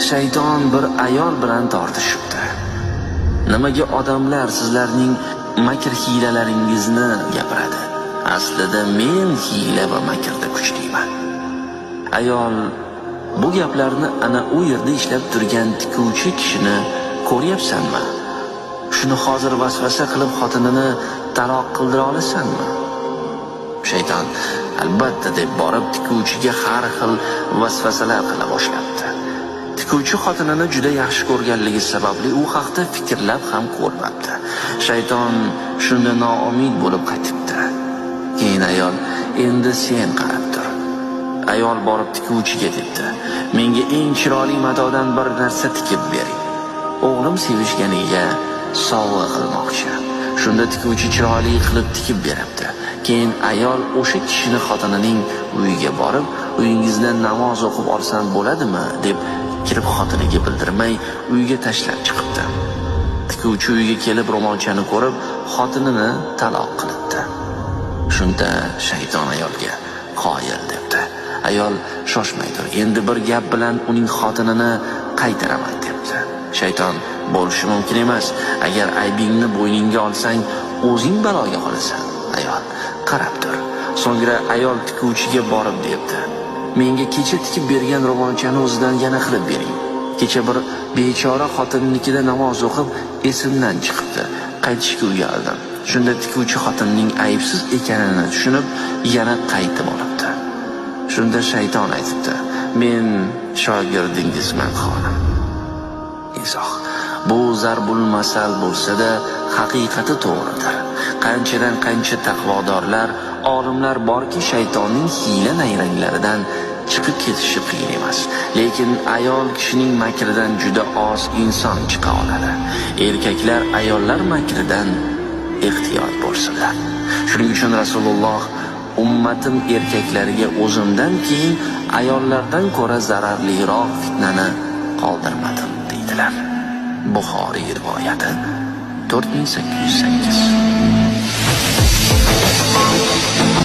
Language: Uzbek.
Shayton bir ayol bilan tortishibdi. Nimaga odamlar sizlarning makr hiylalaringizni gapiradi? Aslida men hiyla va makrda kuchliman. Ayol bu gaplarni ana u yerda ishlab turgan tikuvchi kishini ko'ryapsanmi? Shuni hozir vasvasa qilib xotinini taloq qildira olasanmi? Shayton albatta deb borib tikuvchiga har xil vasvasalar qila boshlabdi. Tikuvchi xotinini juda yaxshi ko'rganligi sababli u haqda fikrlab ham ko'rmabdi. Shayton shunda noumid bo'lib qaytibdi. Keyin ayol, endi sen qarab tur. Ayol borib tikuvchiga debdi, menga eng chiroyli matodan bir narsa tikib bering. O'g'lim sevishganiga sovg'a qilmoqchi. Shunda tikuvchi chiroyli qilib tikib beribdi. Keyin ayol o'sha kishini xotinining uyiga borib, uyingizda namoz o'qib olsam bo'ladimi deb kirib xotiniga bildirmay uyiga tashlab chiqibdi. Tikuvchi uyga kelib ro'molchani ko'rib, xotinini taloq qilibdi. Shunda shayton ayolga qoyil debdi. Ayol shoshmay tur, endi bir gap bilan uning xotinini qaytaraman debdi. Shayton bo'lishi mumkin emas. Agar aybingni bo'yningga olsang, o'zing baloga qolasan. Ayol qarab tur. So'ngra ayol tikuvchiga borib debdi, menga kecha tikib bergan ro'molchani o'zidan yana qilib bering. Kecha bir bechora xotinnikida namoz o'qib, esimdan chiqibdi. Qaytishga uyaldim. Shunda tikuvchi xotinning aybsiz ekanini tushunib, yana qaytib olibdi. Shunda shayton aytibdi, men shogirdingizman xonim. Izoh: bu zarbul masal bo'lsa-da, haqiqati to'g'ridir. Qanchadan qancha taqvodorlar, olimlar borki, shaytonning hiyla nayranglaridan chiqib ketishi qiyin emas. Lekin ayol kishining makridan juda oz inson chiqa oladi. Erkaklar ayollar makridan ehtiyot bo'lsinlar. Shuning uchun Rasululloh ummatim erkaklariga o'zimdan keyin ayollardan ko'ra zararliroq fitnani qoldirmadim deydilar. Buxoriy rivoyati 4808.